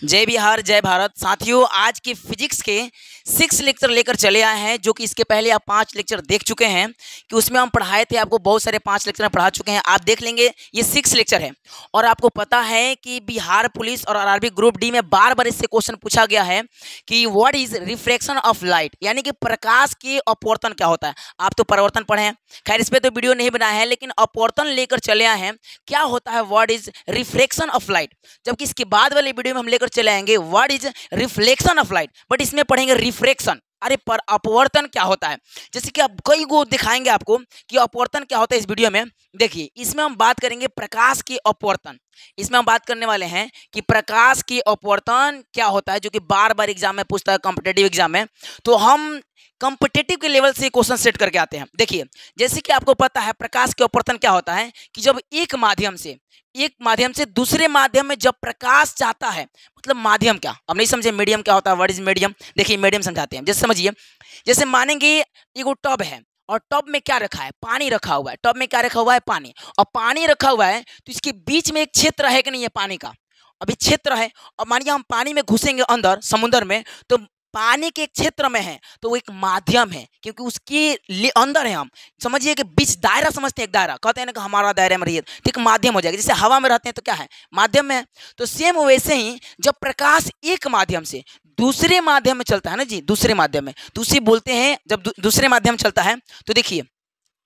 जय बिहार जय भारत। साथियों, आज के फिजिक्स के 6 लेक्चर लेकर चले आए हैं, जो कि इसके पहले आप 5 लेक्चर देख चुके हैं कि उसमें हम पढ़ाए थे। आपको बहुत सारे 5 लेक्चर में पढ़ा चुके हैं, आप देख लेंगे। ये 6 लेक्चर है और आपको पता है कि बिहार पुलिस और आरआरबी ग्रुप डी में बार बार इससे क्वेश्चन पूछा गया है कि what is refraction of light, यानी कि प्रकाश के अपवर्तन क्या होता है। आप तो परावर्तन पढ़े हैं, खैर इस पर तो वीडियो नहीं बनाया है, लेकिन अपवर्तन लेकर चले आए हैं। क्या होता है what is refraction of light, जबकि इसके बाद वाले वीडियो में हम लेकर चले आएंगे what is reflection of light, but इसमें पढ़ेंगे रिफ्रैक्शन। अरे पर अपवर्तन क्या होता है, जैसे कि आप कई को दिखाएंगे आपको कि अपवर्तन क्या होता है इस वीडियो में। देखिए, इसमें हम बात करेंगे प्रकाश के अपवर्तन। इसमें हम बात करने वाले हैं कि प्रकाश के अपवर्तन क्या होता है, जो कि बार बार एग्जाम में पूछता है, कॉम्पिटेटिव एग्जाम में। तो हम कॉम्पिटेटिव के लेवल से क्वेश्चन सेट करके आते हैं। देखिए, जैसे कि आपको पता है प्रकाश के अपवर्तन क्या होता है कि जब एक माध्यम से दूसरे माध्यम में जब प्रकाश जाता है, मतलब माध्यम क्या, अब नहीं समझे मीडियम क्या होता है, व्हाट इज मीडियम। देखिए मीडियम समझाते हैं, जैसे समझिए, जैसे मानेंगे एगो टब है और टब में क्या रखा है, पानी रखा हुआ है। टब में क्या रखा हुआ है, पानी, और पानी रखा हुआ है तो इसके बीच में एक क्षेत्र है कि नहीं है पानी का, अभी क्षेत्र है। और मानिए हम पानी में घुसेंगे अंदर समुद्र में, तो पानी के क्षेत्र में है तो वो एक माध्यम है, क्योंकि उसके अंदर है। हम समझिए कि बीच दायरा समझते हैं, एक दायरा कहते हैं ना कि हमारा दायरे में रहिए, ठीक, माध्यम हो जाएगा। जैसे हवा में रहते हैं तो क्या है, माध्यम में है। तो सेम वैसे ही जब प्रकाश एक माध्यम से दूसरे माध्यम में चलता है ना जी, दूसरे माध्यम में, तो उसे बोलते हैं, जब दूसरे माध्यम चलता है तो देखिए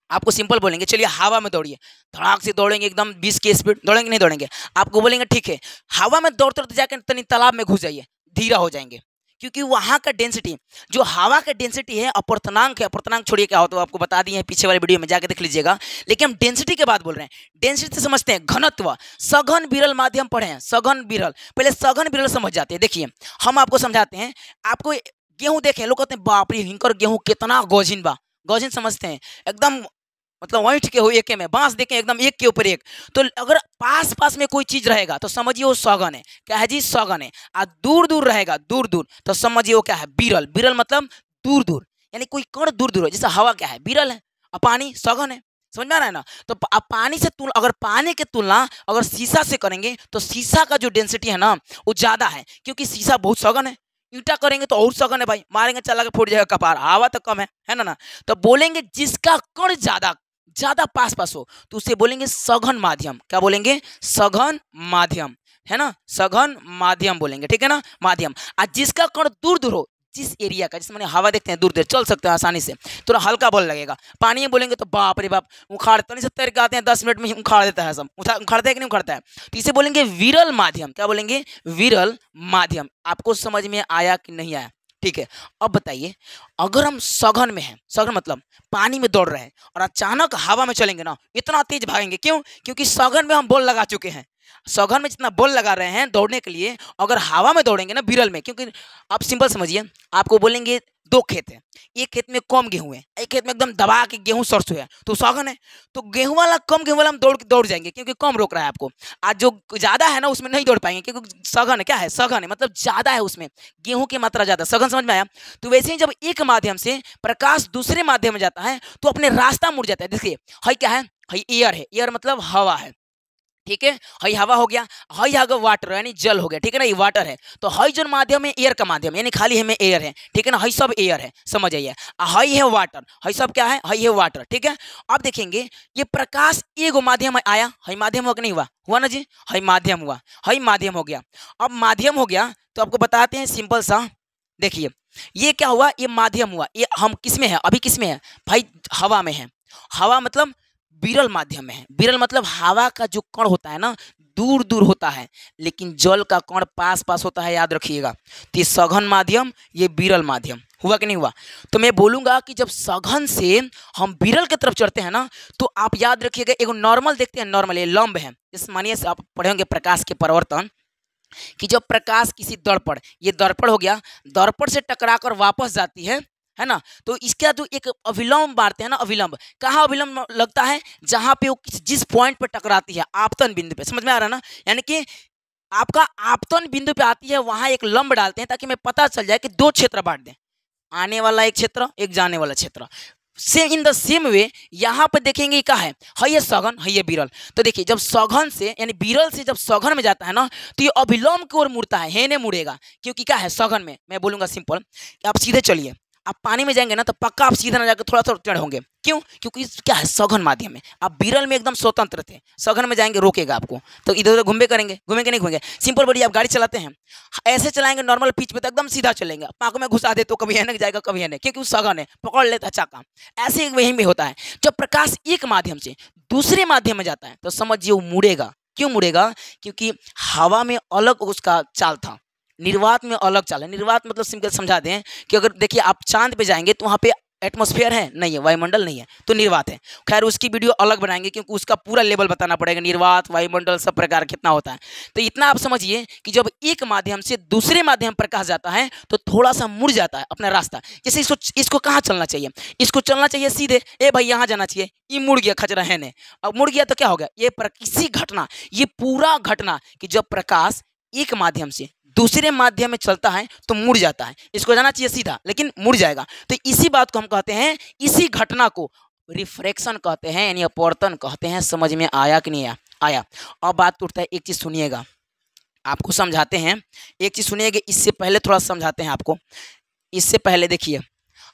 आपको सिंपल बोलेंगे, चलिए हवा में दौड़िए, धड़ाक से दौड़ेंगे एकदम 20 की स्पीड, दौड़ेंगे नहीं दौड़ेंगे, आपको बोलेंगे ठीक है हवा में दौड़ते दौड़ते जाकर तनी तालाब में घुस जाइए, धीरा हो जाएंगे, क्योंकि वहां का डेंसिटी, जो हवा का डेंसिटी है, अपवर्तनांक है। अपवर्तनांक छोड़िए क्या होता है, आपको बता दिए हैं पीछे वाले वीडियो में, जाके देख लीजिएगा। लेकिन हम डेंसिटी के बात बोल रहे हैं। डेंसिटी से समझते हैं घनत्व, सघन विरल माध्यम पढ़े हैं, सघन विरल, पहले सघन विरल समझ जाते हैं। देखिए हम आपको समझाते हैं। आपको गेहूं देखें, लोग कहते हैं बाप रे हिंकर गेहूं कितना गौजिन बा, गौजिन समझते हैं एकदम, मतलब वहीं के हो एक में, बांस देखें एकदम एक के ऊपर एक। तो अगर पास पास में कोई चीज रहेगा तो समझिए वो सघन है, क्या है जी, सघन है। और दूर दूर रहेगा, दूर दूर, तो समझिए वो क्या है, विरल। विरल मतलब दूर दूर, यानी कोई कण दूर दूर है। जैसे हवा क्या है, विरल है, और पानी सघन है, समझ में आ रहा है ना। तो अब पानी से तुलना, अगर पानी की तुलना अगर शीशा से करेंगे तो शीशा का जो डेंसिटी है ना वो ज्यादा है, क्योंकि शीशा बहुत सघन है। ईंटा करेंगे तो और सघन है भाई, मारेंगे चला के फूट जाएगा कपार, हवा तो कम है ना। तो बोलेंगे जिसका कण ज्यादा ज्यादा पास पास हो तो उसे बोलेंगे सघन माध्यम। क्या बोलेंगे, सघन माध्यम, है ना, सघन माध्यम बोलेंगे, ठीक है ना, माध्यम। और जिसका कण दूर दूर हो, जिस एरिया का, जिस मैंने हवा देखते हैं दूर दूर चल सकते हैं आसानी से, थोड़ा हल्का बल लगेगा। पानी में बोलेंगे तो बाप रे बाप, उखाड़ते नहीं, 70 के आते हैं 10 मिनट में उखाड़ देता है सब, उखाड़ता है कि नहीं उखाड़ता है। तो इसे बोलेंगे विरल माध्यम। क्या बोलेंगे, विरल माध्यम। आपको समझ में आया कि नहीं आया, ठीक है। अब बताइए, अगर हम सघन में हैं, सघन मतलब पानी में दौड़ रहे हैं, और अचानक हवा में चलेंगे ना, इतना तेज भागेंगे, क्यों, क्योंकि सघन में हम बल लगा चुके हैं। सघन में जितना बल लगा रहे हैं दौड़ने के लिए, अगर हवा में दौड़ेंगे ना विरल में, क्योंकि आप सिंपल समझिए, आपको बोलेंगे 2 खेत है, एक खेत में कम गेहूं है, एक खेत में एकदम दबा के गेहूं सरसों है, तो सघन है। तो गेहूं वाला, कम गेहूं वाला हम दौड़ जाएंगे, क्योंकि कम रोक रहा है आपको। आज जो ज्यादा है ना उसमें नहीं दौड़ पाएंगे, क्योंकि सघन है, क्या है, सघन है, मतलब ज्यादा है, उसमें गेहूं की मात्रा ज्यादा, सघन, समझ में आया। तो वैसे ही जब एक माध्यम से प्रकाश दूसरे माध्यम में जाता है तो अपने रास्ता मुड़ जाता है। देखिए हई क्या है, हई एयर है, एयर मतलब हवा है, ठीक है, हई हवा हो गया, हई आगे वाटर यानी जल हो गया, ठीक है ना, ये वाटर है। तो हई जो माध्यम है एयर का माध्यम, यानी खाली हमें एयर है, ठीक है ना, हई सब एयर है, समझ आइए। हई है वाटर, हई सब क्या है, हई है वाटर, ठीक है। अब देखेंगे ये प्रकाश एगो माध्यम में आया, हई माध्यम हुआ कि नहीं हुआ, हुआ ना जी, हई माध्यम हुआ, हई माध्यम हो गया। अब माध्यम हो गया तो आपको बताते हैं सिंपल सा। देखिए ये क्या हुआ, ये माध्यम हुआ, ये हम किस में है, अभी किस में है भाई, हवा में है। हवा मतलब विरल माध्यम में है। विरल मतलब हवा का जो कण होता है ना दूर दूर होता है, लेकिन जल का कण पास पास होता है, याद रखिएगा। तो ये सघन माध्यम, ये विरल माध्यम, हुआ कि नहीं हुआ। तो मैं बोलूंगा कि जब सघन से हम विरल की तरफ चढ़ते हैं ना, तो आप याद रखिएगा, एक नॉर्मल देखते हैं, नॉर्मल ये लंब है, जैसे मानिए आप पढ़ेंगे प्रकाश के परिवर्तन, कि जब प्रकाश किसी दर्पण, ये दर्पण हो गया, दर्पण से टकराकर वापस जाती है ना, तो इसका जो एक अभिलंब मारते हैं ना, अभिलंब कहाँ अभिलंब लगता है, जहां पे वो जिस पॉइंट पे टकराती है, आपतन बिंदु पे, समझ में आ रहा है ना। यानी कि आपका आपतन बिंदु पे आती है, वहां एक लंब डालते हैं ताकि हमें पता चल जाए कि 2 क्षेत्र बांट दें, आने वाला एक क्षेत्र, एक जाने वाला क्षेत्र। Same in the same way यहाँ पर देखेंगे क्या है ये सघन, है ये विरल। तो देखिए जब सघन से यानी विरल से जब सघन में जाता है ना तो ये अभिलंब की ओर मुड़ता है नहीं मुड़ेगा, क्योंकि क्या है सघन में। मैं बोलूँगा सिंपल, आप सीधे चलिए, आप पानी में जाएंगे ना तो पक्का आप सीधे ना जाकर थोड़ा थोड़ा टेढ़ होंगे। क्यों? क्योंकि क्या है सघन माध्यम में। आप विरल में एकदम स्वतंत्र थे, सघन में जाएंगे रोकेगा आपको, तो इधर उधर घूमे करेंगे, घूमेंगे नहीं घूमेंगे। सिंपल बड़ी आप गाड़ी चलाते हैं ऐसे चलाएंगे नॉर्मल पिच पे तो एकदम सीधा चलेंगे, पाँव में घुसा दे तो कभी है जाएगा कभी है, क्योंकि वो सघन है, पकड़ लेता है चाका। ऐसे वही में होता है, जब प्रकाश एक माध्यम से दूसरे माध्यम में जाता है तो समझिए वो मुड़ेगा। क्यों मुड़ेगा? क्योंकि हवा में अलग उसका चाल था, निर्वात में अलग चाल है। निर्वात मतलब सिंपल समझा दें कि अगर देखिए आप चांद पे जाएंगे तो वहाँ पे एटमॉस्फेयर है नहीं है, वायुमंडल नहीं है, तो निर्वात है। खैर उसकी वीडियो अलग बनाएंगे क्योंकि उसका पूरा लेवल बताना पड़ेगा, निर्वात वायुमंडल सब प्रकार कितना होता है। तो इतना आप समझिए कि जब एक माध्यम से दूसरे माध्यम प्रकाश जाता है तो थोड़ा सा मुड़ जाता है अपना रास्ता। जैसे इसको कहाँ चलना चाहिए? इसको चलना चाहिए सीधे, ए भाई यहाँ जाना चाहिए, ये मुड़ गया खचरा है ने। अब मुड़ गया तो क्या हो गया? इसी घटना, ये पूरा घटना कि जब प्रकाश एक माध्यम से दूसरे माध्यम में चलता है तो मुड़ जाता है। इसको जाना चाहिए सीधा लेकिन मुड़ जाएगा। तो इसी बात को हम कहते हैं, इसी घटना को रिफ्रैक्शन कहते हैं, यानी अपवर्तन कहते हैं। समझ में आया कि नहीं आया? अब बात उठता है, एक चीज़ सुनिएगा, आपको समझाते हैं। एक चीज़ सुनिएगा, इससे पहले थोड़ा समझाते हैं आपको। इससे पहले देखिए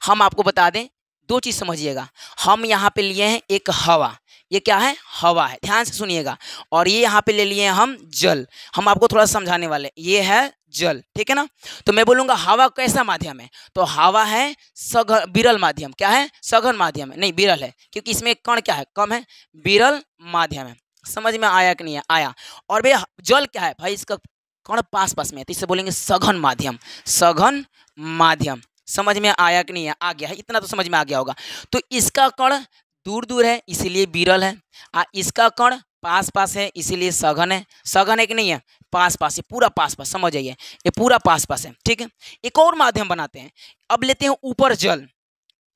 हम आपको बता दें, दो चीज़ समझिएगा। हम यहाँ पे लिए हैं एक हवा, ये क्या है? हवा है, ध्यान से सुनिएगा। और ये यहाँ पे ले लिए हैं हम जल, हम आपको थोड़ा समझाने वाले। ये है जल, ठीक है ना? तो मैं बोलूँगा हवा कैसा माध्यम है? तो हवा है सघन विरल माध्यम। क्या है? सघन माध्यम है, नहीं विरल है, क्योंकि इसमें कण क्या है? कम है, विरल माध्यम है। समझ में आया कि नहीं आया? और भैया जल क्या है भाई? इसका कण पास पास में है, तो इससे बोलेंगे सघन माध्यम। सघन माध्यम, समझ में आया कि नहीं आ गया है? इतना तो समझ में आ गया होगा। तो इसका कण दूर दूर है इसीलिए विरल है, इसका कण पास पास है इसीलिए सघन है। सघन है कि नहीं है? पास पास है, पूरा पास पास, समझ जाइए ये पूरा पास पास है, ठीक है। एक और माध्यम बनाते हैं, अब लेते हैं ऊपर जल,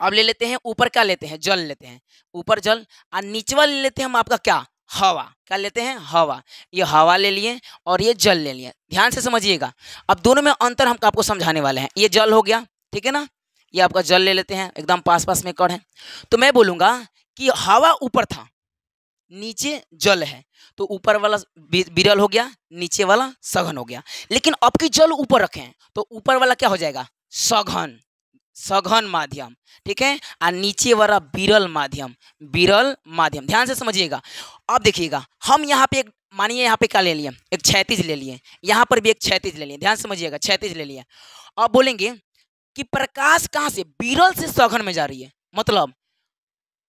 अब ले लेते हैं ऊपर क्या लेते हैं? जल लेते हैं, ऊपर जल। और नीचवा ले लेते हैं हम आपका क्या? हवा। क्या लेते हैं? हवा। ये हवा ले लिए और ये जल ले लिए, ध्यान से समझिएगा। अब दोनों में अंतर हम आपको समझाने वाले हैं। ये जल हो गया, ठीक है ना? ये आपका जल ले लेते हैं, एकदम पास पास में कण है। तो मैं बोलूँगा कि हवा ऊपर था, नीचे जल है, तो ऊपर वाला विरल हो गया, नीचे वाला सघन हो गया। लेकिन अब की जल ऊपर रखे हैं तो ऊपर वाला क्या हो जाएगा? सघन, सघन माध्यम, ठीक है। और नीचे वाला विरल माध्यम, विरल माध्यम। ध्यान से समझिएगा। अब देखिएगा, हम यहाँ पे एक मानिए यहाँ पे क्या ले लिए? एक क्षैतिज ले लिए, यहाँ पर भी एक क्षैतिज ले लिए, ध्यान समझिएगा, क्षैतिज ले लिए। अब बोलेंगे कि प्रकाश कहाँ से? विरल से सघन में जा रही है, मतलब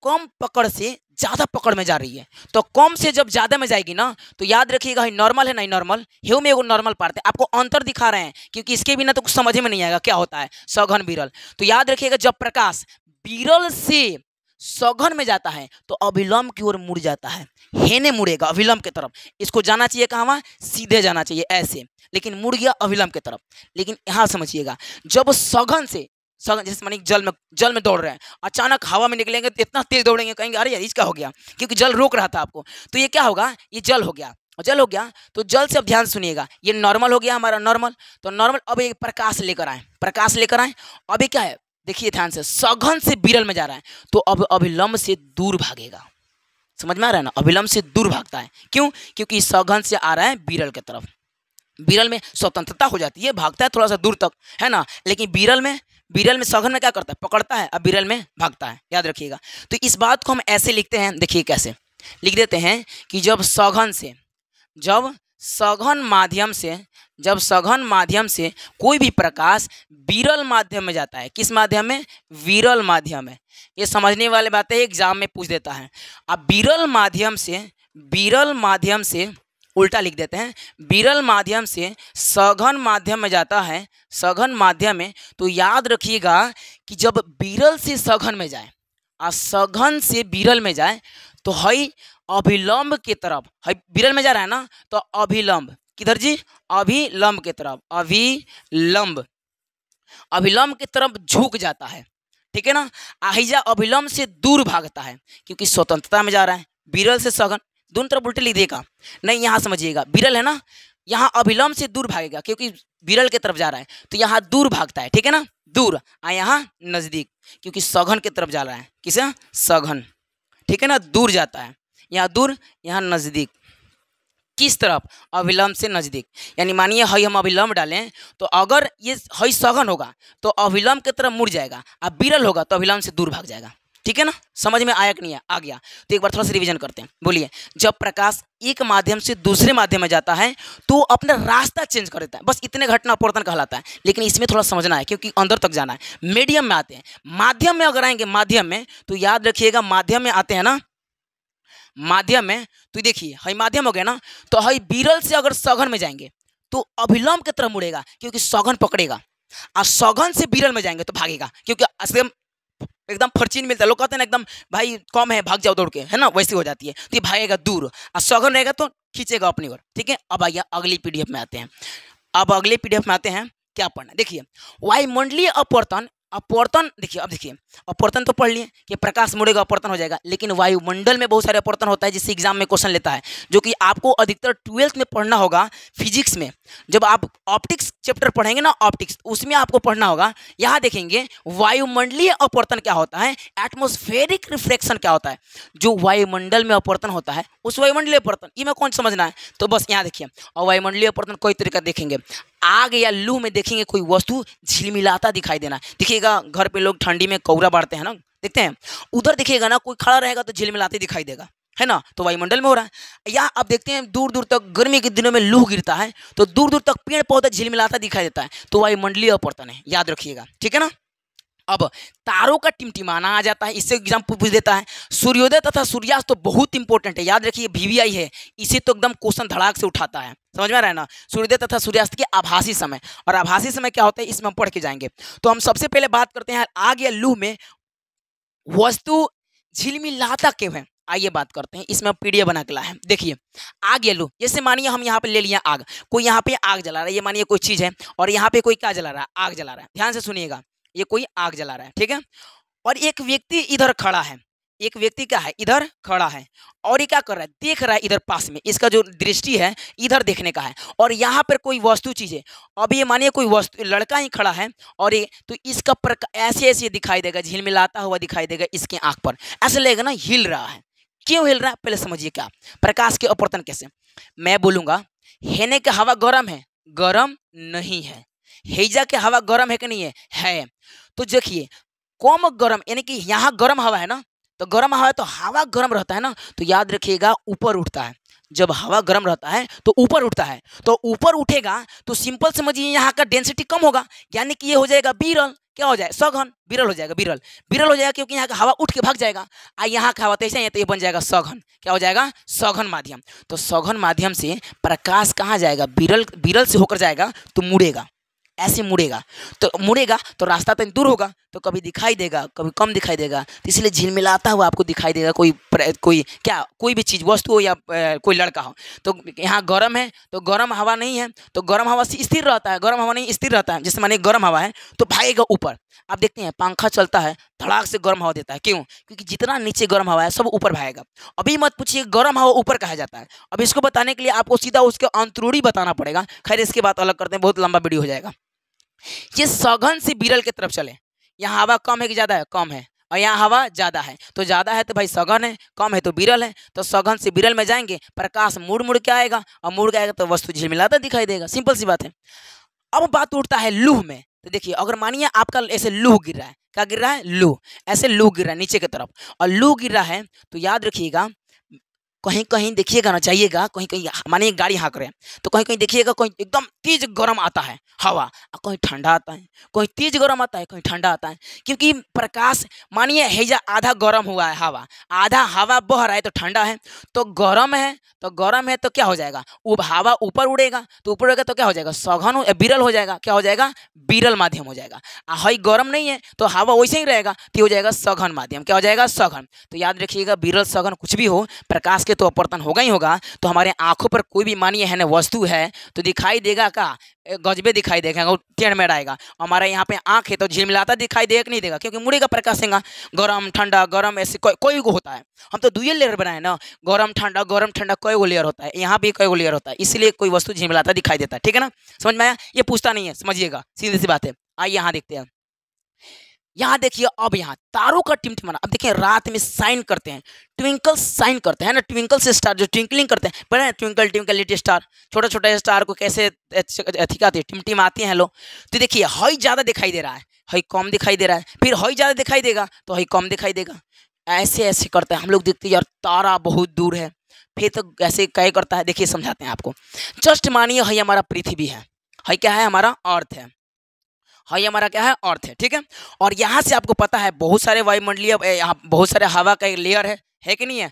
कम पकड़ से ज्यादा पकड़ में जा रही है। तो कम से जब ज्यादा में जाएगी ना तो याद रखिएगा, नॉर्मल है नहीं नॉर्मल, ह्यू में एगो नॉर्मल पार्ट है। आपको अंतर दिखा रहे हैं क्योंकि इसके बिना तो कुछ समझ में नहीं आएगा क्या होता है सघन विरल। तो याद रखिएगा, जब प्रकाश विरल से सघन में जाता है तो अभिलंब की ओर मुड़ जाता है, हेने मुड़ेगा अभिलंब की तरफ। इसको जाना चाहिए कहाँ? सीधे जाना चाहिए ऐसे, लेकिन मुड़ गया अभिलंब की तरफ। लेकिन यहाँ समझिएगा, जब सघन से सघन, जैसे मानिए जल में दौड़ रहे हैं, अचानक हवा में निकलेंगे तो इतना तेज दौड़ेंगे, कहेंगे अरे यार इसका हो गया, क्योंकि जल रोक रहा था आपको। तो ये क्या होगा? ये जल हो गया, जल हो गया। तो जल से अब ध्यान सुनिएगा, ये नॉर्मल हो गया हमारा, नॉर्मल। तो नॉर्मल अब एक प्रकाश लेकर आए, प्रकाश लेकर आए। अब ये क्या है? देखिए ध्यान से, सघन से विरल में जा रहा है तो अब अभिलंब से दूर भागेगा। समझ में आ रहा है ना? अभिलंब से दूर भागता है। क्यों? क्योंकि सघन से आ रहा है विरल की तरफ। विरल में स्वतंत्रता हो जाती है, भागता है थोड़ा सा दूर तक, है ना। लेकिन विरल में सघन में क्या करता है? पकड़ता है, अब विरल में भागता है, याद रखिएगा। तो इस बात को हम ऐसे लिखते हैं, देखिए कैसे लिख देते हैं कि जब सघन माध्यम से कोई भी प्रकाश विरल माध्यम में जाता है। किस माध्यम में? विरल माध्यम में। ये समझने वाली बात है, एग्जाम में पूछ देता है। अब विरल माध्यम से उल्टा लिख देते हैं, विरल माध्यम से सघन माध्यम में जाता है, सघन माध्यम में। तो याद रखिएगा कि जब विरल से सघन में जाए और सघन से विरल में जाए तो हई अभिलंब की तरफ, हई विरल में जा रहा है ना, तो अभिलंब किधर जी? अभिलंब की तरफ, अभिलंब की तरफ झुक जाता है, ठीक है ना। आहिजा अभिलंब से दूर भागता है क्योंकि स्वतंत्रता में जा रहा है। विरल से सघन, दोनों तरफ उल्टे लिख देगा, नहीं यहाँ समझिएगा, विरल है ना, यहाँ अभिलंब से दूर भागेगा क्योंकि विरल की तरफ जा रहा है, तो यहाँ दूर भागता है, ठीक है ना, दूर, और यहाँ नजदीक, क्योंकि सघन की तरफ जा रहा है। किसे? सघन, ठीक है ना, दूर जाता है। यहाँ दूर, यहाँ नजदीक। किस तरफ? अविलंब से नजदीक। यानी मानिए हई हम अविलंब डालें तो अगर ये हई सघन होगा तो अविलंब की तरफ मुड़ जाएगा, अब विरल होगा तो अविलंब से दूर भाग जाएगा। ठीक है ना, समझ में आया कि नहीं? आ गया। तो एक बार थोड़ा सा रिवीजन करते हैं। बोलिए, जब प्रकाश एक माध्यम से दूसरे माध्यम में जाता है तो अपना रास्ता चेंज कर देता है, बस इतने घटना अपवर्तन कहलाता है। लेकिन इसमें थोड़ा समझना है क्योंकि अंदर तक जाना है। मीडियम में आते हैं, माध्यम में अगर आएंगे माध्यम में तो याद रखिएगा, माध्यम में आते हैं ना, माध्यम में तो देखिए हई माध्यम हो गया ना, तो हई विरल से अगर सघन में जाएंगे तो अभिलंब की तरफ मुड़ेगा क्योंकि सघन पकड़ेगा, और सघन से विरल में जाएंगे तो भागेगा क्योंकि एकदम फर्चीन मिलता है। लोग कहते हैं ना एकदम भाई कम है भाग जाओ दौड़ के, है ना, वैसी हो जाती है। तो ये भागेगा दूर और सघन रहेगा तो खींचेगा अपनी ओर। ठीक है, अब आइए अगली पीडीएफ में आते हैं। अब अगले पीडीएफ में आते हैं, क्या पढ़ना? देखिए, वायुमंडलीय अपवर्तन, अपवर्तन देखिए, अब देखिए अपवर्तन तो पढ़ लिए कि प्रकाश मुड़ेगा अपवर्तन हो जाएगा, लेकिन वायुमंडल में बहुत सारे अपवर्तन होता है जिससे एग्जाम में क्वेश्चन लेता है, जो कि आपको अधिकतर 12th में पढ़ना होगा। फिजिक्स में जब आप ऑप्टिक्स चैप्टर पढ़ेंगे ना, ऑप्टिक्स, उसमें आपको पढ़ना होगा। यहाँ देखेंगे वायुमंडलीय अपवर्तन क्या होता है, एटमॉस्फेरिक रिफ्लेक्शन क्या होता है। जो वायुमंडल में अपवर्तन होता है उस वायुमंडलीय अपवर्तन, ये में कौन समझना है? तो बस यहाँ देखिए, और वायुमंडलीय अपवर्तन कई तरीका देखेंगे। आग या लू में देखेंगे कोई वस्तु झिलमिलाता दिखाई देना। देखिएगा घर पे लोग ठंडी में कौरा बांटते हैं ना, देखते हैं, उधर देखिएगा ना कोई खड़ा रहेगा तो झिलमिलाते दिखाई देगा, है ना, तो वायुमंडल में हो रहा है। या आप देखते हैं दूर दूर तक गर्मी के दिनों में लू गिरता है तो दूर दूर तक पेड़ पौधा झिलमिलाता दिखाई देता है, तो वायुमंडलीय अपवर्तन है, याद रखिएगा। ठीक है ना। अब तारों का टिमटिमाना आ जाता है, इससे एग्जाम पूछ देता है। सूर्योदय तथा सूर्यास्त तो बहुत इंपॉर्टेंट है, याद रखिए, वीवीआई है, इसे तो एकदम क्वेश्चन धड़ाक से उठाता है, समझ में आ रहा है ना। सूर्योदय तथा सूर्यास्त के आभासी समय, और आभासी समय क्या होता है इसमें हम पढ़ के जाएंगे। तो हम सबसे पहले बात करते हैं आग या लू में वस्तु झिलमिलाता क्यों है, आइए बात करते हैं। इसमें पीडीएफ बना के लाए हैं। देखिए, आग या लू, जैसे मानिए हम यहाँ पे ले लिए आग, कोई यहाँ पे आग जला रहा है, ये मानिए कोई चीज है, और यहाँ पे कोई क्या जला रहा है, आग जला रहा है। ध्यान से सुनिएगा, ये कोई आग जला रहा है, ठीक है। और एक व्यक्ति इधर खड़ा है, एक व्यक्ति क्या है, इधर खड़ा है, और ये क्या कर रहा है, देख रहा है इधर पास में, इसका जो दृष्टि है इधर देखने का है, और यहाँ पर कोई वस्तु चीज है। अब ये मानिए कोई वस्तु, लड़का ही खड़ा है, और ये तो इसका ऐसे ऐसे दिखाई देगा, झिलमिलाता हुआ दिखाई देगा इसके आंख पर, ऐसे लगेगा ना हिल रहा है। क्यों हिल रहा है पहले समझिए, क्या प्रकाश के अपवर्तन कैसे। मैं बोलूंगा हेने के हवा गर्म है, गर्म नहीं है। हेजा के हवा गर्म है कि नहीं है। तो देखिए कम गर्म, यानी कि यहाँ गर्म हवा है ना, तो गर्म हवा है तो हवा गर्म रहता है ना, तो याद रखिएगा ऊपर उठता है। जब हवा गर्म रहता है तो ऊपर उठता है, तो ऊपर उठेगा तो सिंपल समझिए यहाँ का डेंसिटी कम होगा, यानी कि ये हो जाएगा विरल। क्या हो जाए, सघन, विरल हो जाएगा, विरल विरल हो जाएगा क्योंकि यहाँ का हवा उठ के भाग जाएगा। यहाँ का हवा तो ऐसे ही है, तो ये बन जाएगा सघन। क्या हो जाएगा, सघन माध्यम। तो सघन माध्यम से प्रकाश कहाँ जाएगा, विरल, विरल से होकर जाएगा तो मुड़ेगा, ऐसे मुड़ेगा, तो मुड़ेगा तो रास्ता तो दूर होगा, तो कभी दिखाई देगा कभी कम दिखाई देगा, तो इसलिए झिलमिलाता हुआ आपको दिखाई देगा। कोई क्या, कोई भी चीज़, वस्तु हो या कोई लड़का हो। तो यहाँ गर्म है तो गर्म हवा नहीं है, तो गर्म हवा से स्थिर रहता है, गर्म हवा नहीं स्थिर रहता है। जैसे मानिए गर्म हवा है तो भागेगा ऊपर। आप देखते हैं पंखा चलता है, धड़ाक से गर्म हवा देता है, क्यों? क्योंकि जितना नीचे गर्म हवा है सब ऊपर भागेगा। अभी मत पूछिए गर्म हवा ऊपर कहा जाता है, अब इसको बताने के लिए आपको सीधा उसके अंतरूणी बताना पड़ेगा। खैर इसकी बात अलग करते हैं, बहुत लंबा वीडियो हो जाएगा। ये सघन से विरल की तरफ चले, यहाँ हवा कम है कि ज़्यादा है, कम है, और यहाँ हवा ज़्यादा है, तो ज़्यादा है तो भाई सघन है, कम है तो विरल है। तो सघन से विरल में जाएंगे, प्रकाश मुड़ मुड़ के आएगा, और मुड़ के आएगा तो वस्तु झिलमिलाता दिखाई देगा, सिंपल सी बात है। अब बात उठता है लूह में। तो देखिए अगर मानिए आपका ऐसे लूह गिर रहा है, क्या गिर रहा है, लूह, ऐसे लूह गिर रहा है नीचे की तरफ, और लूह गिर रहा है तो याद रखिएगा, कहीं कहीं देखिएगा ना, चाहिएगा कहीं कहीं, मानिए गाड़ी हाँक रहे हैं तो कहीं कहीं देखिएगा कहीं एकदम तेज गर्म आता है हवा, और कहीं ठंडा आता है, कहीं तेज गर्म आता है, कहीं ठंडा आता है। क्योंकि प्रकाश, मानिए हैजा आधा गर्म हुआ है हवा, आधा हवा बह रहा है तो ठंडा है, तो गर्म है, तो गर्म है तो क्या हो जाएगा, वो हवा ऊपर उड़ेगा, तो ऊपर उड़ेगा तो क्या हो जाएगा, सघन विरल हो जाएगा। क्या हो जाएगा, विरल माध्यम हो जाएगा। हई गर्म नहीं है तो हवा वैसे ही रहेगा, तो हो जाएगा सघन माध्यम। क्या हो जाएगा, सघन। तो याद रखिएगा विरल सघन कुछ भी हो, प्रकाश के तो अपवर्तन होगा ही होगा। तो हमारे आंखों पर कोई भी मानिए है ना वस्तु है तो दिखाई देगा, का गजबे दिखाई देगा, टेढ़ मेढ़ आएगा। हमारा यहाँ पे आंख है तो झिलमिलाता दिखाई देगा नहीं देगा, क्योंकि मुड़ेगा प्रकाशेगा। गरम ठंडा, गरम ऐसे कोई को होता है, हम तो 2 लेयर बनाए ना, गरम ठंडा कई गो लेयर होता है, यहाँ भी कई गो लेयर होता है, इसलिए कोई वस्तु झिलमिलाता दिखाई देता है। ठीक है ना, समझ में आया? ये पूछता नहीं है, समझिएगा, सीधी सी बात है। आइए यहाँ देखते हैं। यहाँ देखिए, अब यहाँ तारों का टिमटिमाना। अब देखिए रात में साइन करते हैं, ट्विंकल साइन करते हैं ना, ट्विंकल से स्टार जो ट्विंकलिंग करते हैं, पता है ट्विंकल ट्विंकल लिटिल स्टार, छोटा छोटा स्टार को कैसे अधिकाते टिमटिमाते हैं लोग। तो देखिए हई ज़्यादा दिखाई दे रहा है, हई कम दिखाई दे रहा है, फिर हई ज़्यादा दिखाई देगा तो हई कम दिखाई देगा। ऐसे ऐसे करते हैं हम लोग। देखते हैं यार तारा बहुत दूर है, फिर तो ऐसे क्या करता है, देखिए समझाते हैं आपको। जस्ट मानिए हई हमारा पृथ्वी है, हई क्या है हमारा अर्थ है, हई हमारा क्या है अर्थ है, ठीक है। और यहाँ से आपको पता है बहुत सारे वायुमंडलीय यहाँ बहुत सारे हवा का एक लेयर है कि नहीं है,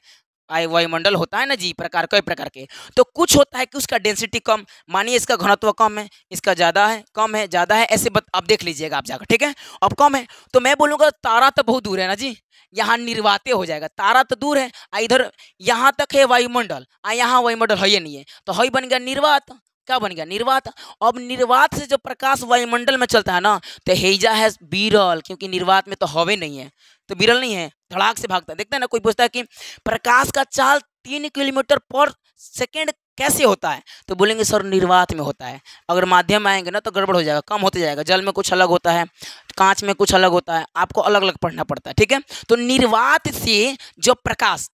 वायुमंडल होता है ना जी, प्रकार कई प्रकार के। तो कुछ होता है कि उसका डेंसिटी कम, मानिए इसका घनत्व कम है, इसका ज़्यादा है, कम है, ज़्यादा है, ऐसे अब देख लीजिएगा आप जाकर, ठीक है। अब कम है तो मैं बोलूँगा तारा तो बहुत दूर है ना जी, यहाँ निर्वाते हो जाएगा, तारा तो दूर है, इधर यहाँ तक है वायुमंडल, यहाँ वायुमंडल है नहीं है, तो हई बन गया निर्वात। क्या बन गया निर्वात। अब निर्वात से जो प्रकाश वायुमंडल में चलता है ना, तो हेजा है विरल, क्योंकि निर्वात में तो हवे नहीं है, तो विरल नहीं है, धड़ाक से भागता है। देखते हैं ना, कोई पूछता है कि प्रकाश का चाल 3 किलोमीटर पर सेकेंड कैसे होता है, तो बोलेंगे सर निर्वात में होता है। अगर माध्यम में आएंगे ना तो गड़बड़ हो जाएगा, कम होते जाएगा। जल में कुछ अलग होता है, कांच में कुछ अलग होता है, आपको अलग अलग पढ़ना पड़ता है, ठीक है। तो निर्वात से जो प्रकाश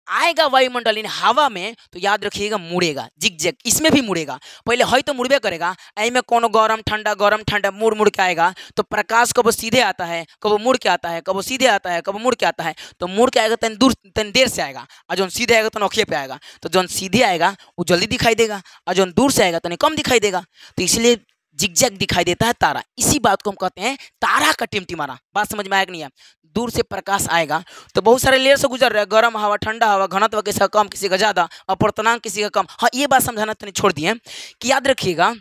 आएगा वायुमंडल इन हवा में, तो याद रखिएगा मुड़ेगा, जिग-जैग, इसमें भी मुड़ेगा। पहले हई तो मुड़बे करेगा, आई में कोनो गरम ठंडा मुड़ मुड़ के आएगा, तो प्रकाश कब सीधे आता है, कब मुड़ के आता है, कब सीधे आता है, कब मुड़ के आता है। तो मुड़ के आएगा तन दूर तन देर से आएगा, और जो सीधे आएगा तो नौखे पे आएगा। तो जो सीधे आएगा वो जल्दी दिखाई देगा, और जो दूर से आएगा तो कम दिखाई देगा। तो इसलिए जिग-जैग दिखाई देता है तारा। इसी बात को हम कहते हैं तारा का टिमटिमाना। बात समझ में आएगा नहीं है। दूर से प्रकाश आएगा तो बहुत सारे लेयर से गुजर रहा है, गर्म हवा, ठंडा हवा, घनत्व किसी का कम, किसी का ज़्यादा, अपवर्तनांक किसी का कम। हाँ ये बात समझाना तो नहीं छोड़ दिए कि याद रखिएगा,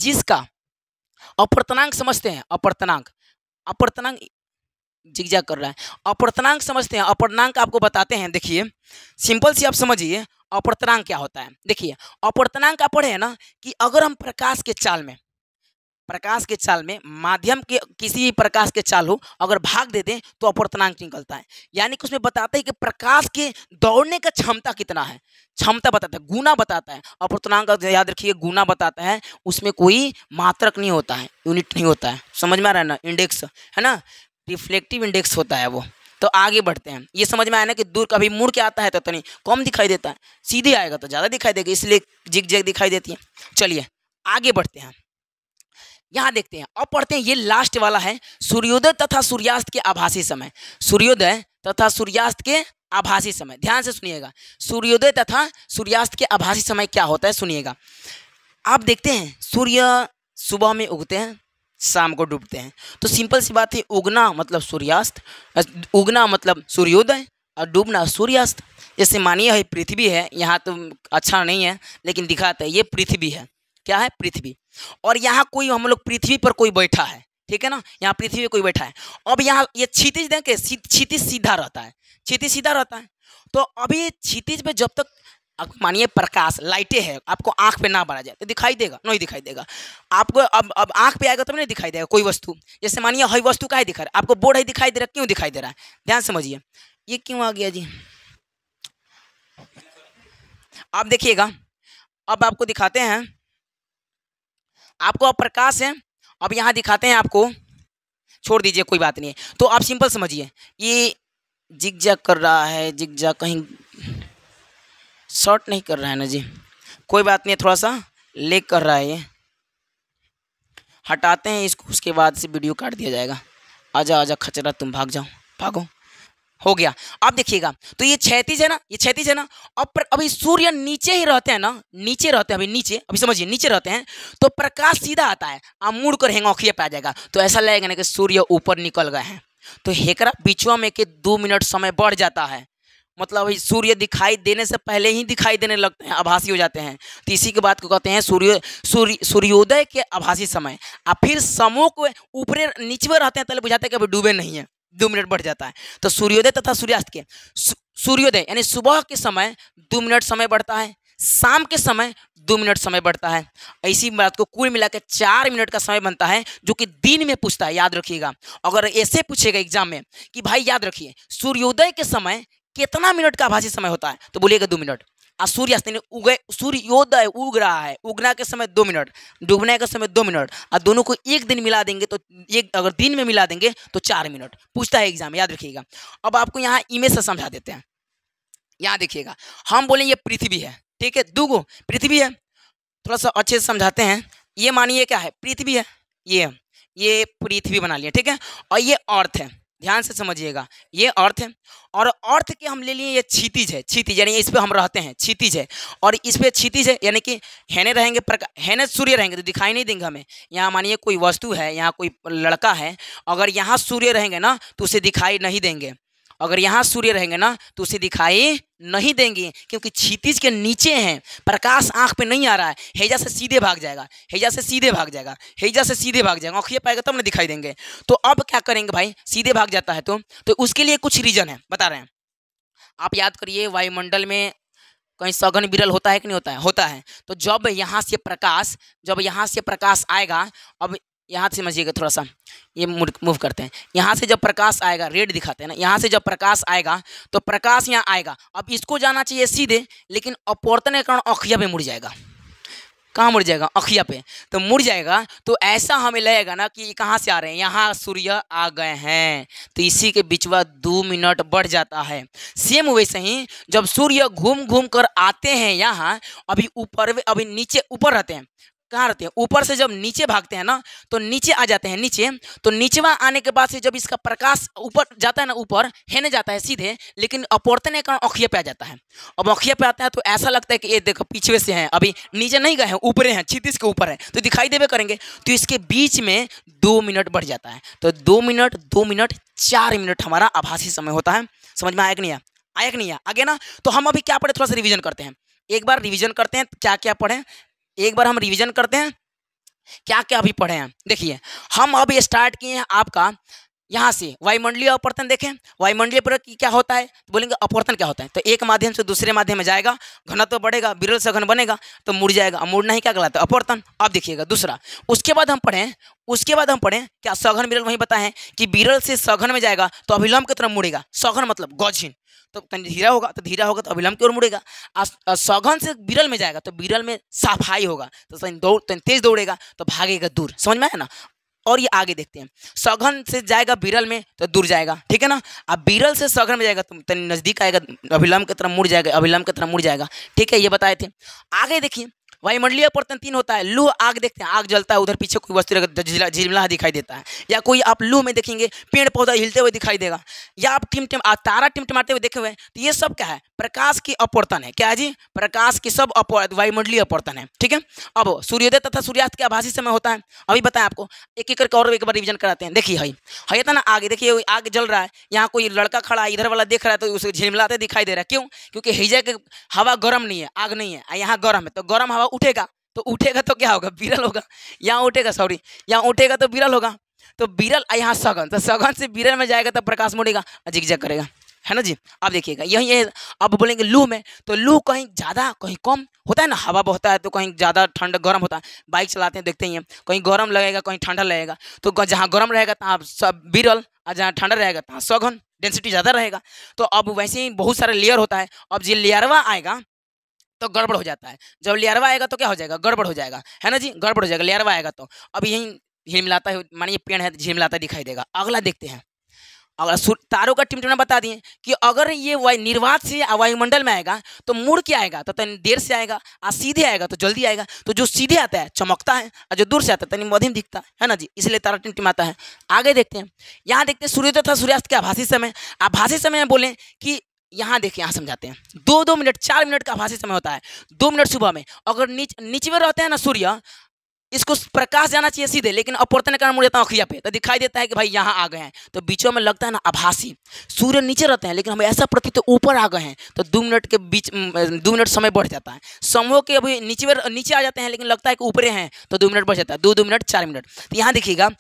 जिसका अपवर्तनांक समझते हैं, अपवर्तनांक जिग-जैग कर रहा है, अपवर्तनांक समझते हैं, अपवर्तनांक आपको बताते हैं। देखिए सिंपल सी आप समझिए अपवर्तनांक क्या होता है। देखिए अपवर्तनांक आप पढ़े हैं ना कि अगर हम प्रकाश के चाल में माध्यम के किसी प्रकाश के चाल हो अगर भाग दे दें तो अपवर्तनांक निकलता है। यानी कि उसमें बताता है कि प्रकाश के दौड़ने का क्षमता कितना है, क्षमता बताता है, गुना बताता है। अपवर्तनांक याद रखिए गुना बताता है, उसमें कोई मात्रक नहीं होता है, यूनिट नहीं होता है। समझ में आ रहा है ना, इंडेक्स है ना, रिफ्लेक्टिव इंडेक्स होता है वो। तो आगे बढ़ते हैं, ये समझ में आया ना कि दूर कभी मुड़ के आता है तो नहीं कम दिखाई देता है, सीधे आएगा तो ज़्यादा दिखाई देगा, इसलिए जिग-जैग दिखाई देती है। चलिए आगे बढ़ते हैं, यहाँ देखते हैं। अब पढ़ते हैं, ये लास्ट वाला है, सूर्योदय तथा सूर्यास्त के आभासी समय। सूर्योदय तथा सूर्यास्त के आभासी समय, ध्यान से सुनिएगा। सूर्योदय तथा सूर्यास्त के आभासी समय क्या होता है सुनिएगा। आप देखते हैं सूर्य सुबह में उगते हैं, शाम को डूबते हैं। तो सिंपल सी बात है, उगना मतलब सूर्यास्त, उगना मतलब सूर्योदय और डूबना सूर्यास्त। जैसे मानिए है पृथ्वी है, यहाँ तो अच्छा नहीं है लेकिन दिखाता है, ये पृथ्वी है, क्या है पृथ्वी। और यहाँ कोई हम लोग पृथ्वी पर कोई बैठा है, ठीक है ना, यहाँ पृथ्वी पे कोई बैठा है। अब यहाँ ये क्षितिज देखें, क्षितिज सीधा रहता है, क्षितिज सीधा रहता है। तो अभी क्षितिज पे जब तक मानिए प्रकाश लाइटें है, आपको आंख पे ना बढ़ा जाए तो दिखाई देगा नहीं, दिखाई देगा आपको। अब आंख पे आएगा तब नहीं दिखाई देगा कोई वस्तु। जैसे मानिए हई वस्तु का है दिखा रहा है आपको, बोर्ड है दिखाई दे रहा है, क्यों दिखाई दे रहा है, ध्यान समझिए। ये क्यों आ गया जी, आप देखिएगा। अब आपको दिखाते हैं, आपको अब प्रकाश है, अब यहाँ दिखाते हैं आपको, छोड़ दीजिए कोई बात नहीं है। तो आप सिंपल समझिए, ये जिग-जैग कर रहा है, जिग-जैग कहीं शॉर्ट नहीं कर रहा है ना जी, कोई बात नहीं है, थोड़ा सा लेग कर रहा है, ये हटाते हैं इसको, उसके बाद से वीडियो काट दिया जाएगा। आजा आजा खचरा, तुम भाग जाओ, भागो, हो गया। अब देखिएगा, तो ये क्षैतिज है ना, ये क्षैतिज है ना। अब अभी सूर्य नीचे ही रहते हैं ना, नीचे रहते हैं, अभी नीचे, अभी समझिए नीचे रहते हैं तो प्रकाश सीधा आता है, आप मुड़ कर हेंगौखिया पे आ जाएगा, तो ऐसा लगेगा ना कि सूर्य ऊपर निकल गए हैं। तो हेकरा बीचवा में के 2 मिनट समय बढ़ जाता है, मतलब अभी सूर्य दिखाई देने से पहले ही दिखाई देने लगते हैं, आभासी हो जाते हैं। तो इसी के बात को कहते हैं सूर्योदय के आभासी समय। और फिर समूह को ऊपर नीचे रहते हैं, पहले बुझाते हैं कि अभी डूबे नहीं है, 2 मिनट बढ़ जाता है। तो सूर्योदय तथा सूर्यास्त के, सूर्योदय यानी सुबह के समय 2 मिनट समय बढ़ता है, शाम के समय 2 मिनट समय बढ़ता है। इसी बात को कुल मिला के 4 मिनट का समय बनता है, जो कि दिन में पूछता है, याद रखिएगा। अगर ऐसे पूछेगा एग्जाम में कि भाई याद रखिए सूर्योदय के समय कितना मिनट का आभासी समय होता है, तो बोलिएगा 2 मिनट। और सूर्यास्त यानी सूर्योदय उग रहा है, उगना के समय 2 मिनट, डूबने के समय 2 मिनट, और दोनों को एक दिन मिला देंगे तो एक, अगर दिन में मिला देंगे तो 4 मिनट पूछता है एग्जाम, याद रखिएगा। अब आपको यहाँ इमेज से समझा देते हैं। यहाँ देखिएगा, हम बोले ये पृथ्वी है, ठीक है, 2 पृथ्वी है, थोड़ा सा अच्छे से समझाते हैं। ये मानिए क्या है, पृथ्वी है, ये पृथ्वी बना लिया, ठीक है, और ये अर्थ है, ध्यान से समझिएगा, ये अर्थ है, और अर्थ के हम ले लिए ये क्षितिज है, क्षितिज यानी इस पे हम रहते हैं, क्षितिज है, और इस पे क्षितिज है यानी कि हेने रहेंगे, हेने सूर्य रहेंगे तो दिखाई नहीं देंगे हमें। यहाँ मानिए कोई वस्तु है, यहाँ कोई लड़का है, अगर यहाँ सूर्य रहेंगे ना तो उसे दिखाई नहीं देंगे, अगर यहाँ सूर्य रहेंगे ना तो उसे दिखाई नहीं देंगे, क्योंकि क्षितिज के नीचे हैं, प्रकाश आंख पे नहीं आ रहा है, हैजा से सीधे भाग जाएगा, हैजा से सीधे भाग जाएगा, हैजा से सीधे भाग जाएगा, आँखिए पाएगा तब ना दिखाई देंगे। तो अब क्या करेंगे भाई, सीधे भाग जाता है तो उसके लिए कुछ रीजन है, बता रहे हैं। आप याद करिए, वायुमंडल में कहीं सघन विरल होता है कि नहीं होता है? होता है। तो जब यहाँ से प्रकाश आएगा, अब यहाँ से समझिएगा, थोड़ा सा ये मूव करते हैं, यहाँ से जब प्रकाश आएगा, रेड दिखाते हैं ना, यहाँ से जब प्रकाश आएगा तो प्रकाश यहाँ आएगा, अब इसको जाना चाहिए सीधे, लेकिन अपवर्तन के कारण अखिया पे मुड़ जाएगा। कहाँ मुड़ जाएगा? अखिया पे, तो मुड़ जाएगा तो ऐसा हमें लगेगा ना कि कहाँ से आ रहे हैं, यहाँ सूर्य आ गए हैं, तो इसी के बीचवा 2 मिनट बढ़ जाता है। सेम वैसे ही जब सूर्य घूम घूम कर आते हैं यहाँ, अभी नीचे ऊपर रहते हैं, कहाँ रहते हैं? ऊपर से जब नीचे भागते हैं ना तो नीचे आ जाते हैं, नीचे, तो नीचवा आने के बाद से जब इसका प्रकाश ऊपर जाता है ना, ऊपर हेने जाता है सीधे, लेकिन अपवर्तन के कारण अखिया पे आ जाता है। अब अखिया पे आता है तो ऐसा लगता है कि ये देखो पीछे से हैं, अभी नीचे नहीं गए हैं, ऊपर हैं, क्षितिज के ऊपर है, तो दिखाई देवे करेंगे। तो इसके बीच में 2 मिनट बढ़ जाता है, तो 2 मिनट 4 मिनट हमारा आभासी समय होता है। समझ में आया कि नहीं आया? आया कि नहीं आया? आगे ना, तो हम अभी क्या पढ़े, थोड़ा सा रिविजन करते हैं, एक बार रिविजन करते हैं क्या क्या पढ़े, एक बार हम रिवीजन करते हैं क्या क्या अभी पढ़े हैं। देखिए, हम अभी स्टार्ट किए हैं आपका यहाँ से वायुमंडलीय अपवर्तन। देखें वायुमंडलीय पर क्या होता है, तो बोलेंगे अपवर्तन क्या होता है, तो एक माध्यम से दूसरे माध्यम में जाएगा, घनत्व बढ़ेगा, विरल सघन बनेगा तो मुड़ जाएगा, मुड़ना ही क्या कहलाता है? अपवर्तन। अब देखिएगा दूसरा, उसके बाद हम पढ़ें क्या, सघन विरल वहीं बताएं कि विरल से सघन में जाएगा तो अभिलंब की तरफ मुड़ेगा, सघन मतलब गौझिन, तो धीरा होगा तो अभिलंब की ओर मुड़ेगा, सघन से विरल में जाएगा तो विरल में सफाई होगा, तो तेज दौड़ेगा तो भागेगा दूर। समझ में आया ना? और ये आगे देखते हैं, सघन से जाएगा विरल में तो दूर जाएगा, ठीक है ना, अब विरल से सघन में जाएगा तो नजदीक आएगा, अभिलंब की तरफ मुड़ जाएगा, ठीक है, ये बताए थे। आगे देखिए, वायुमंडलीय अपवर्तन 3 होता है। लूह आग देखते हैं, आग जलता है, उधर पीछे कोई वस्तु झिलमिला दिखाई देता है, या कोई आप लूह में देखेंगे पेड़ पौधा हिलते हुए दिखाई देगा, या आप तारा टिमटिमाते हुए देखे हुए, तो ये सब क्या है? प्रकाश की अपवर्तन है। क्या है जी? प्रकाश की सब वायुमंडलीय अपवर्तन है, ठीक है। अब सूर्योदय तथा सूर्यास्त के आभासी समय होता है, अभी बताएं आपको, एक एक करके और एक बार रिविजन कराते हैं। देखिए है था ना, आगे देखिए आग जल रहा है, यहाँ कोई लड़का खड़ा है, इधर वाला देख रहा है तो उसे झिलमिलाते दिखाई दे रहा है, क्यों? क्योंकि हैजा के हवा गर्म नहीं है, आग नहीं है, यहाँ गर्म है, तो गर्म हवा उठेगा तो क्या होगा? विरल होगा, यहाँ उठेगा तो विरल होगा, तो विरल यहाँ सघन, तो सघन से विरल में जाएगा तो प्रकाश मुड़ेगा, जिगजैग करेगा, है ना जी। अब देखिएगा यही है। अब बोलेंगे लूह में, तो लूह कहीं ज़्यादा कहीं कम होता है ना, हवा बहता है तो कहीं ज़्यादा ठंड गर्म होता है, बाइक चलाते हैं देखते ही हैं, कहीं गर्म लगेगा कहीं ठंडा लगेगा, तो जहाँ गर्म रहेगा तहाँ सब विरल, और जहाँ ठंडा रहेगा तहाँ सघन, डेंसिटी ज़्यादा रहेगा। तो अब वैसे ही बहुत सारे लेयर होता है, अब जो लेयरवा आएगा तो गड़बड़ हो जाता है, जब लेयरवा आएगा तो क्या हो जाएगा? गड़बड़ हो जाएगा, है ना जी, गड़बड़ हो जाएगा, लेयरवा आएगा तो अब यही झिलमिलाता है, मानिए पेड़ है झिलमिलाता दिखाई देगा। अगला देखते हैं, अगर तारों का टिमटिमाना बता दिए कि अगर ये निर्वात से वायुमंडल में आएगा तो मुड़ के आएगा तो तनी देर से आएगा, और सीधे आएगा तो जल्दी आएगा, तो जो सीधे आता है चमकता है, और जो दूर से आता है तनी मध्यम दिखता है ना जी, इसलिए तारा टिमटिमाता है। आगे देखते हैं, यहाँ देखते हैं सूर्योदय तथा सूर्यास्त के आभासी समय। आभासी समय बोले कि यहाँ देखिए, यहाँ समझाते हैं, 2 मिनट 4 मिनट का आभासी समय होता है। 2 मिनट सुबह में, अगर नीचे में रहते हैं ना सूर्य, इसको प्रकाश जाना चाहिए सीधे, लेकिन अपवर्तन के कारण मुड़ जाता है अखिया पे, तो दिखाई देता है कि भाई यहाँ आ गए हैं, तो बीचों में लगता है ना आभासी। सूर्य नीचे रहते हैं लेकिन हमें ऐसा प्रतीत ऊपर आ गए हैं, तो 2 मिनट के बीच 2 मिनट समय बढ़ जाता है। समूह के अभी नीचे आ जाते हैं लेकिन लगता है कि ऊपरे हैं, तो 2 मिनट बढ़ जाता है, 2 मिनट 4 मिनट। तो यहाँ देखिएगा,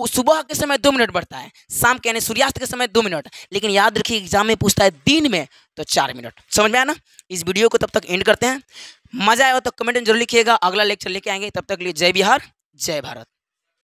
सुबह के समय 2 मिनट बढ़ता है, शाम के यानी सूर्यास्त के समय 2 मिनट, लेकिन याद रखिए एग्जाम में पूछता है दिन में तो 4 मिनट। समझ में आया ना? इस वीडियो को तब तक एंड करते हैं, मजा आया तो कमेंट में जरूर लिखिएगा, अगला लेक्चर लेके आएंगे, तब तक लिए जय बिहार जय भारत।